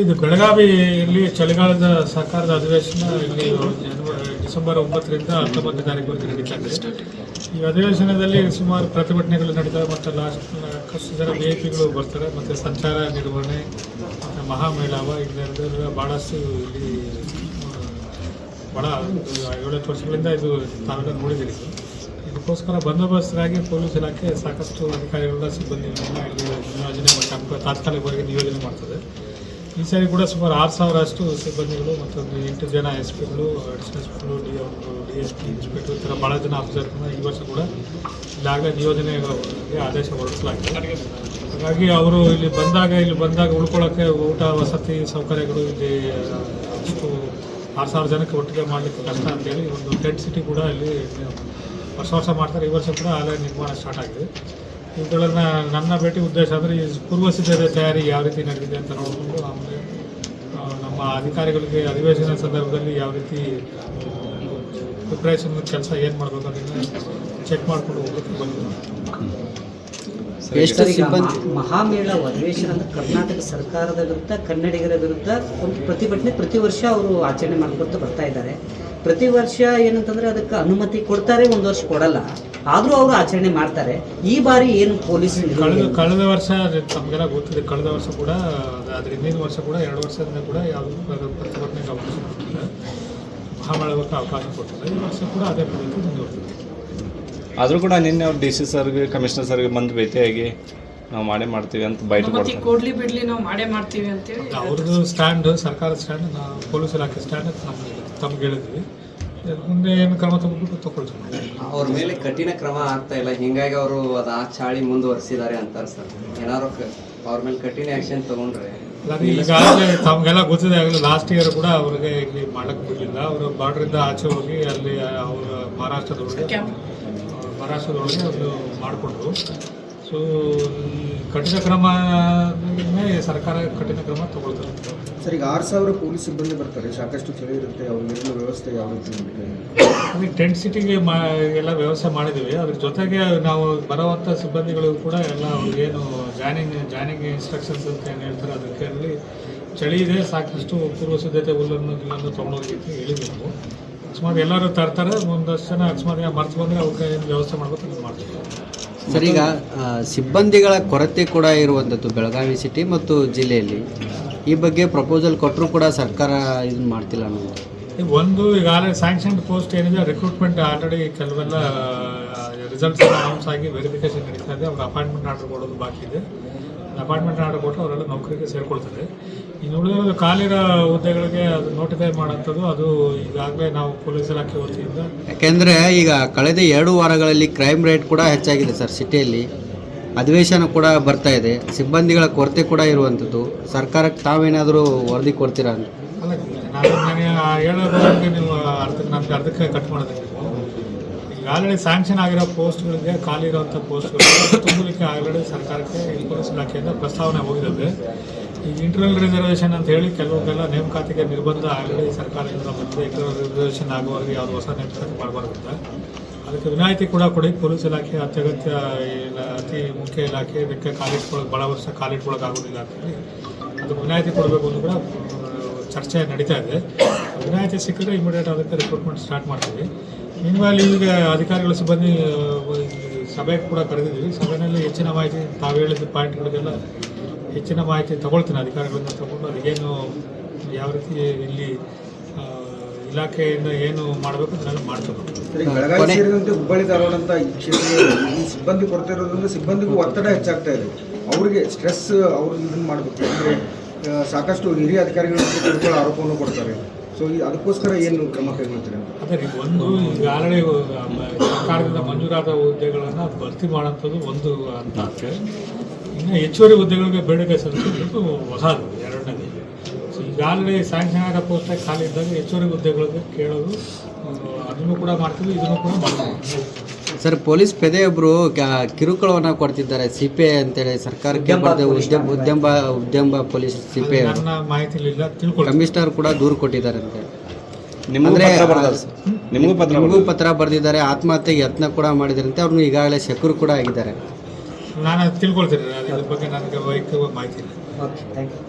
ಇದು ಬೆಳಗಾವಿಯಲ್ಲಿ ಚಳಿಗಾಲದ ಸರ್ಕಾರದ ಅಧಿವೇಶನ ಇಲ್ಲಿ ಡಿಸೆಂಬರ್ 9ರಿಂದ 19ನೇ ತಾರೀಕುವರೆಗೆ ನಡೀತಾ ಇದೆ. ಈ ಅಧಿವೇಶನದಲ್ಲಿ ಸುಮಾರು ಪ್ರತಿಭಟನೆಗಳು ನಡೀತವೆ ಮತ್ತು ಸಾಕಷ್ಟು ಜನ VIP ಗಳು ಬರ್ತಾರೆ ಮತ್ತು ಸಂಚಾರ ನಿರ್ವಹಣೆ ಮತ್ತು ಮಹಾಮೇಳಾವ ಇದೆಲ್ಲ ಭಾಳಷ್ಟು ಇಲ್ಲಿ ಭಾಳ 7 ವರ್ಷಗಳಿಂದ ಇದು ತಾವೆಲ್ಲ ನೋಡಿದ್ದೀರಿ. ಇದಕ್ಕೋಸ್ಕರ ಬಂದೋಬಸ್ತಾಗಿ ಪೊಲೀಸ್ ಇಲಾಖೆ ಸಾಕಷ್ಟು ಅಧಿಕಾರಿಗಳ ಸಿಬ್ಬಂದಿಗಳನ್ನ ಇಲ್ಲಿ ನಿಯೋಜನೆ ಮತ್ತು ತಾತ್ಕಾಲಿಕವಾಗಿ ನಿಯೋಜನೆ ಮಾಡ್ತದೆ. ಈ ಸಾರಿ ಕೂಡ ಸುಮಾರು 6,000 ಅಷ್ಟು ಸಿಬ್ಬಂದಿಗಳು ಮತ್ತು 8 ಜನ SP ಗಳು, ಅಡಿಷನಲ್ SP ಗಳು, DSP, ಇನ್ಸ್ಪೆಕ್ಟರ್ ಈ ಥರ ಭಾಳ ಜನ ಆಫೀಸರ್ಗಳನ್ನ ಈ ವರ್ಷ ಕೂಡ ಇಲ್ಲಾಗಲೇ ನಿಯೋಜನೆಗೆ ಆದೇಶ ಹೊರಡಿಸಲಾಗಿದೆ. ಹಾಗಾಗಿ ಅವರು ಇಲ್ಲಿ ಬಂದಾಗ ಉಳ್ಕೊಳ್ಳೋಕ್ಕೆ ಊಟ ವಸತಿ ಸೌಕರ್ಯಗಳು ಇಲ್ಲಿ ಅಷ್ಟು 6,000 ಜನಕ್ಕೆ ಒಟ್ಟಿಗೆ ಮಾಡಲಿಕ್ಕೆ ಕಷ್ಟ ಅಂತೇಳಿ ಒಂದು ಟೆಂಟ್ ಸಿಟಿ ಕೂಡ ಇಲ್ಲಿ ವರ್ಷ ಮಾಡ್ತಾರೆ. ಈ ವರ್ಷ ಕೂಡ ಆಲಯ ನಿರ್ಮಾಣ ಸ್ಟಾರ್ಟ್ ಆಗಿದೆ. ಇವುಗಳನ್ನು ನನ್ನ ಭೇಟಿ ಉದ್ದೇಶ ಅಂದರೆ ಈ ಪೂರ್ವ ಸಿದ್ಧತೆ ತಯಾರಿ ಯಾವ ರೀತಿ ನಡೆದಿದೆ ಅಂತ ನೋಡಿಕೊಂಡು ಆಮೇಲೆ ನಮ್ಮ ಅಧಿಕಾರಿಗಳಿಗೆ ಅಧಿವೇಶನ ಸಂದರ್ಭದಲ್ಲಿ ಯಾವ ರೀತಿ ಪ್ರಿಪ್ರೇಷನ್ ಕೆಲಸ ಏನು ಮಾಡಬೇಕು ಅದನ್ನು ಚೆಕ್ ಮಾಡಿಕೊಂಡು ಹೋಗೋಕ್ಕೆ ಬಂದಿದೆ. ಎಷ್ಟು ಸಿಬ್ಬಂದಿ ಮಹಾಮೇಳ ಅಧಿವೇಶನ ಕರ್ನಾಟಕ ಸರ್ಕಾರದ ವಿರುದ್ಧ ಕನ್ನಡಿಗರ ವಿರುದ್ಧ ಒಂದು ಪ್ರತಿಭಟನೆ ಪ್ರತಿ ವರ್ಷ ಅವರು ಆಚರಣೆ ಮಾಡ್ಕೊಳ್ತಾ ಬರ್ತಾ ಇದ್ದಾರೆ. ಪ್ರತಿ ವರ್ಷ ಏನಂತಂದ್ರೆ ಅದಕ್ಕೆ ಅನುಮತಿ ಕೊಡ್ತಾರೆ, ಒಂದು ವರ್ಷ ಕೊಡಲ್ಲ, ಆದರೂ ಅವರು ಆಚರಣೆ ಮಾಡ್ತಾರೆ. ಈ ಬಾರಿ ಏನು ಪೊಲೀಸ್ ಕಳೆದ ವರ್ಷ ತಮಗೆಲ್ಲ ಗೊತ್ತಿದೆ, ಕಳೆದ ವರ್ಷ ಕೂಡ ಅದ್ರ ಹಿಂದಿನ ವರ್ಷ ಕೂಡ 2 ವರ್ಷದಿಂದ ಕೂಡ ಯಾವುದೂ ಪ್ರತಿಭಟನೆಗೆ ಅವಕಾಶ ಕೊಟ್ಟಿಲ್ಲ, ಮಹಾಮೇಳಕ್ಕೆ ಅವಕಾಶ ಕೊಟ್ಟಿಲ್ಲ. ಈ ವರ್ಷ ಕೂಡ ಅದೇ ಪದ್ಧತಿ ಮುಂದುವರೆದಿದೆ. ಆದರೂ ಕೂಡ ನಿನ್ನೆ ಅವ್ರು DC ಸರ್ಗೆ ಕಮಿಷನರ್ ಸರ್ಗೆ ಬಂದು ಭೇಟಿಯಾಗಿ ನಾವು ಮಾಡ್ತೀವಿ ಅಂತ ಬೈಟ್ ಕೊಡ್ಲಿ ಬಿಡ್ಲಿ ನಾವು ಮಾಡ್ತೀವಿ ಅಂತೇಳಿ ಅವ್ರದ್ದು ಸ್ಟ್ಯಾಂಡ್, ಸರ್ಕಾರದ ಸ್ಟ್ಯಾಂಡ್, ನಾವು ಪೊಲೀಸ್ ಇಲಾಖೆ ಸ್ಟ್ಯಾಂಡ್ ತಮ್ಗೆ ಹೇಳಿದ್ವಿ. ಮುಂದೆ ಏನು ಕ್ರಮ ತಗೊಳ್ತೀವಿ. ಅವ್ರ ಮೇಲೆ ಕಠಿಣ ಕ್ರಮ ಆಗ್ತಾ ಇಲ್ಲ, ಹಿಂಗಾಗಿ ಅವರು ಅದು ಆ ಚಾಳಿ ಮುಂದುವರಿಸಿದ್ದಾರೆ ಅಂತಾರೆ ಸರ್. ಏನಾದ್ರು ಅವ್ರ ಮೇಲೆ ಕಠಿಣ ಆ್ಯಕ್ಷನ್ ತೊಗೊಂಡ್ರೆ ಈಗಾಗಲೇ ತಮಗೆಲ್ಲ ಗೊತ್ತಿದೆ. ಆಗಲೇ ಲಾಸ್ಟ್ ಇಯರ್ ಕೂಡ ಅವ್ರಿಗೆ ಇಲ್ಲಿ ಮಾಡಕ್ಕೆ ಬಿಡಲಿಲ್ಲ. ಅವರು ಬಾರ್ಡ್ರಿಂದ ಆಚೆ ಹೋಗಿ ಅಲ್ಲಿ ಅವರು ಮಹಾರಾಷ್ಟ್ರದೊಳಗೆ ಅವರು ಮಾಡಿಕೊಂಡ್ರು. ಸೊ ಕಠಿಣ ಕ್ರಮ ಸರ್ಕಾರ ಕಠಿಣ ಕ್ರಮ ತಗೊಳ್ತಾರೆ. ಸರ್, ಈಗ 6,000 ಪೊಲೀಸ್ ಸಿಬ್ಬಂದಿ ಬರ್ತಾರೆ, ಸಾಕಷ್ಟು ಚಳಿ ಇರುತ್ತೆ, ಅವ್ರಿಗೆಲ್ಲ ವ್ಯವಸ್ಥೆ ಯಾವ ರೀತಿ ಅದಕ್ಕೆ ಟೆಂಟ್ ಸಿಟಿಗೆ ಎಲ್ಲ ವ್ಯವಸ್ಥೆ ಮಾಡಿದ್ದೀವಿ. ಅದ್ರ ಜೊತೆಗೆ ನಾವು ಬರುವಂಥ ಸಿಬ್ಬಂದಿಗಳು ಕೂಡ ಎಲ್ಲ ಅವ್ರಿಗೇನು ಜಾಯ್ನಿಂಗ್ ಇನ್ಸ್ಟ್ರಕ್ಷನ್ಸ್ ಅಂತ ಏನು ಹೇಳ್ತಾರೆ ಅದಕ್ಕೆ ಅಲ್ಲಿ ಚಳಿ ಇದೆ, ಸಾಕಷ್ಟು ಪೂರ್ವ ಸಿದ್ಧತೆ ಹುಲ್ಲನ್ನು ತೊಗೊಂಡೋಗಿ ಹೇಳಿದ್ವಿ ನಾವು. ಅಕಸ್ಮಾತ್ ಎಲ್ಲರೂ ತರ್ತಾರೆ, ಒಂದಷ್ಟು ಜನ ಅಕಸ್ಮಾತ್ ಮರ್ತು ಬಂದರೆ ಅವ್ರಿಗೆ ಏನು ವ್ಯವಸ್ಥೆ ಮಾಡಬೇಕು ಅದನ್ನು ಮಾಡ್ತೀವಿ. ಸರ್, ಈಗ ಸಿಬ್ಬಂದಿಗಳ ಕೊರತೆ ಕೂಡ ಇರುವಂಥದ್ದು ಬೆಳಗಾವಿ ಸಿಟಿ ಮತ್ತು ಜಿಲ್ಲೆಯಲ್ಲಿ. ಈ ಬಗ್ಗೆ ಪ್ರಪೋಸಲ್ ಕೊಟ್ಟರು ಕೂಡ ಸರ್ಕಾರ ಇದನ್ನು ಮಾಡ್ತಿಲ್ಲ ಅನ್ನೋದು. ಈಗಾಗಲೇ ಸ್ಯಾಂಕ್ಷನ್ಡ್ ಪೋಸ್ಟ್ ಏನಿದೆ, ರಿಕ್ರೂಟ್ಮೆಂಟ್ ಆಲ್ರೆಡಿ ಕೆಲವೆಲ್ಲ ರಿಸಲ್ಟ್ಸ್ ಅನೌನ್ಸ್ ಆಗಿ ವೆರಿಫಿಕೇಷನ್ ನಡೀತಾ ಇದೆ. ಅವ್ರಿಗೆ ಅಪಾಯಿಂಟ್ಮೆಂಟ್ ಆರ್ಡರ್ ಕೊಡೋದು ಬಾಕಿ ಇದೆ. ಅಪಾಯಿಂಟ್ಮೆಂಟ್ ಆರ್ಡರ್ ಕೊಟ್ಟು ಅವರೆಲ್ಲ ನೌಕರಿಗೆ ಸೇರಿಕೊಳ್ತಾರೆ. ಇನ್ನು ಉಳಿದಿರೋದು ಖಾಲಿರೋ ಹುದ್ದೆಗಳಿಗೆ ಅದು ನೋಟಿಫೈ ಮಾಡೋಂಥದ್ದು ಅದು ಈಗಾಗಲೇ ನಾವು ಪೊಲೀಸ್ ಇಲಾಖೆ ವತಿಯಿಂದ. ಯಾಕೆಂದರೆ ಈಗ ಕಳೆದ 2 ವಾರಗಳಲ್ಲಿ ಕ್ರೈಮ್ ರೇಟ್ ಕೂಡ ಹೆಚ್ಚಾಗಿದೆ ಸರ್. ಸಿಟಿಯಲ್ಲಿ ಅಧಿವೇಶನ ಕೂಡ ಬರ್ತಾ ಇದೆ, ಸಿಬ್ಬಂದಿಗಳ ಕೊರತೆ ಕೂಡ ಇರುವಂಥದ್ದು. ಸರ್ಕಾರಕ್ಕೆ ತಾವೇನಾದರೂ ವರದಿ ಕೊಡ್ತೀರಾ ಅಂತ? ಅಲ್ಲ, ನನಗೆ ಹೇಳೋದ್ರಿಗೆ ನೀವು ನಮಗೆ ಅರ್ಧಕ್ಕೆ ಕಟ್ ಮಾಡೋದಕ್ಕೆ ಆಲ್ರೆಡಿ ಸ್ಯಾಂಕ್ಷನ್ ಆಗಿರೋ ಪೋಸ್ಟ್ಗಳಿಗೆ ಖಾಲಿ ಇರೋವಂಥ ಪೋಸ್ಟ್ಗಳು ತುಂಬಲಿಕ್ಕೆ ಆಲ್ರೆಡಿ ಸರ್ಕಾರಕ್ಕೆ ಪೊಲೀಸ್ ಇಲಾಖೆಯಿಂದ ಪ್ರಸ್ತಾವನೆ ಹೋಗಿದ್ದಾವೆ. ಈಗ ಇಂಟರ್ನಲ್ ರಿಸರ್ವೇಷನ್ ಅಂತ ಹೇಳಿ ಕೆಲವೊಂದೆಲ್ಲ ನೇಮಕಾತಿಗೆ ನಿರ್ಬಂಧ ಆಲ್ರೆಡಿ ಸರ್ಕಾರದಿಂದ ಬಂದಿದೆ. ಇಂಟರ್ನಲ್ ರಿಸರ್ವೇಷನ್ ಆಗುವವರೆಗೆ ಯಾವುದು ಹೊಸ ನೇಮಕಾತಿ ಮಾಡಬಾರ್ದು ಅಂತ. ಅದಕ್ಕೆ ವಿನಾಯಿತಿ ಕೂಡ ಕೊಡಿ. ಪೊಲೀಸ್ ಇಲಾಖೆ ಅತ್ಯಗತ್ಯ ಅತಿ ಮುಖ್ಯ ಇಲಾಖೆ, ಇದಕ್ಕೆ ಕಾಲಿಟ್ಕೊಳ್ಳೋಕೆ ಭಾಳ ವರ್ಷ ಕಾಲಿಟ್ಕೊಳ್ಳೋಕ್ಕಾಗೋದಿಲ್ಲ ಅಂತೇಳಿ ಅದಕ್ಕೆ ವಿನಾಯಿತಿ ಕೊಡಬೇಕು ಅಂತ ಕೂಡ ಚರ್ಚೆ ನಡೀತಾ ಇದೆ. ವಿನಾಯಿತಿ ಸಿಕ್ಕಿದ್ರೆ ಇಮಿಡಿಯೇಟ್ ಅದಕ್ಕೆ ರಿಕ್ರೂಟ್ಮೆಂಟ್ ಸ್ಟಾರ್ಟ್ ಮಾಡ್ತೀವಿ. ಮೀನ್ವಾಲ್ ಈಗ ಅಧಿಕಾರಿಗಳ ಸಿಬ್ಬಂದಿ ಸಭೆಗೆ ಕೂಡ ಕರೆದಿದ್ದೀವಿ. ಸಭೆಯಲ್ಲಿ ಹೆಚ್ಚಿನ ಮಾಹಿತಿ ತಾವು ಹೇಳಿದ ಪಾಯಿಂಟ್ಗಳಿಗೆಲ್ಲ ಹೆಚ್ಚಿನ ಮಾಹಿತಿ ತಗೊಳ್ತೀನಿ ಅಧಿಕಾರಿಗಳಿಂದ ತಗೊಂಡು ಅದಕ್ಕೇನು ಯಾವ ರೀತಿ ಇಲ್ಲಿ ಇಲಾಖೆಯಿಂದ ಏನು ಮಾಡಬೇಕು ಅದನ್ನೆಲ್ಲ ಮಾಡ್ತೇವೆ. ಬೆಳಗಾವಿ ಸೇರಿದಂತೆ ಹುಬ್ಬಳ್ಳಿ ಧಾರವಾಡ ಅಂತ ಈ ಕ್ಷೇತ್ರದಲ್ಲಿ ಈ ಸಿಬ್ಬಂದಿ ಕೊರತೆ ಇರೋದ್ರಿಂದ ಸಿಬ್ಬಂದಿಗೂ ಒತ್ತಡ ಹೆಚ್ಚಾಗ್ತಾ ಇದೆ. ಅವರಿಗೆ ಸ್ಟ್ರೆಸ್ ಅವ್ರು ಇದನ್ನು ಮಾಡಬೇಕು. ಅಂದರೆ ಸಾಕಷ್ಟು ಹಿರಿಯ ಅಧಿಕಾರಿಗಳ ಕಿರುಕುಳ ಆರೋಪವನ್ನು ಕೊಡ್ತಾರೆ. ಸೊ ಅದಕ್ಕೋಸ್ಕರ ಏನು ಕ್ರಮ ಕೈಗೊಳ್ತೀರಿ? ಅದೇ ರೀ, ಒಂದು ಈಗ ಆಲ್ರೆಡಿ ಸರ್ಕಾರದಿಂದ ಮಂಜೂರಾದ ಹುದ್ದೆಗಳನ್ನು ಭರ್ತಿ ಮಾಡೋಂಥದ್ದು ಒಂದು ಅಂತ ಅಂದರೆ, ಇನ್ನು ಹೆಚ್ಚುವರಿ ಹುದ್ದೆಗಳಿಗೆ ಬೇಡಿಕೆ ಸಲ್ಲಿಸೋದು ಹೊಸದು ಎರಡನೇದು. ಸೊ ಈಗ ಆಲ್ರೆಡಿ ಸ್ಯಾಂಕ್ಷನ್ ಆಗೋ ಪೋಸ್ಟಾಗಿ ಖಾಲಿ ಇದ್ದಾಗ ಹೆಚ್ಚುವರಿ ಹುದ್ದೆಗಳಿಗೆ ಕೇಳೋದು ಅದನ್ನು ಕೂಡ ಮಾಡ್ತೀವಿ, ಇದನ್ನು ಕೂಡ ಮಾಡ್ತೀವಿ. ಸರ್, ಪೊಲೀಸ್ ಪೇದೆಯೊಬ್ಬರು ಕಿರುಕುಳವನ್ನು ಕೊಡ್ತಿದ್ದಾರೆ. CPI ಅಂತೇಳಿ ಸರ್ಕಾರಕ್ಕೆ ಉದ್ಯಮ ಪೊಲೀಸ್ CPI ನನ್ನ ಮಾಹಿತಿಲಿಲ್ಲ, ಕಮಿಷನರ್ ಕೂಡ ದೂರು ಕೊಟ್ಟಿದ್ದಾರೆ ಅಂತ. ನಿಮಗೂ ಪತ್ರ ಬರೆದಿದ್ದಾರೆ, ಆತ್ಮಹತ್ಯೆಗೆ ಯತ್ನ ಕೂಡ ಮಾಡಿದಾರಂತೆ. ಅವ್ರನ್ನ ಈಗಾಗಲೇ ಸೆಕ್ಯೂರ್ ಕೂಡ ಆಗಿದ್ದಾರೆ. ನಾನು ತಿಳ್ಕೊಳ್ತೀನಿ, ಅದ್ರ ಬಗ್ಗೆ ನನಗೆ ವೈಯಕ್ತಿಕ ಮಾಹಿತಿ ಇಲ್ಲ. Okay, thank you.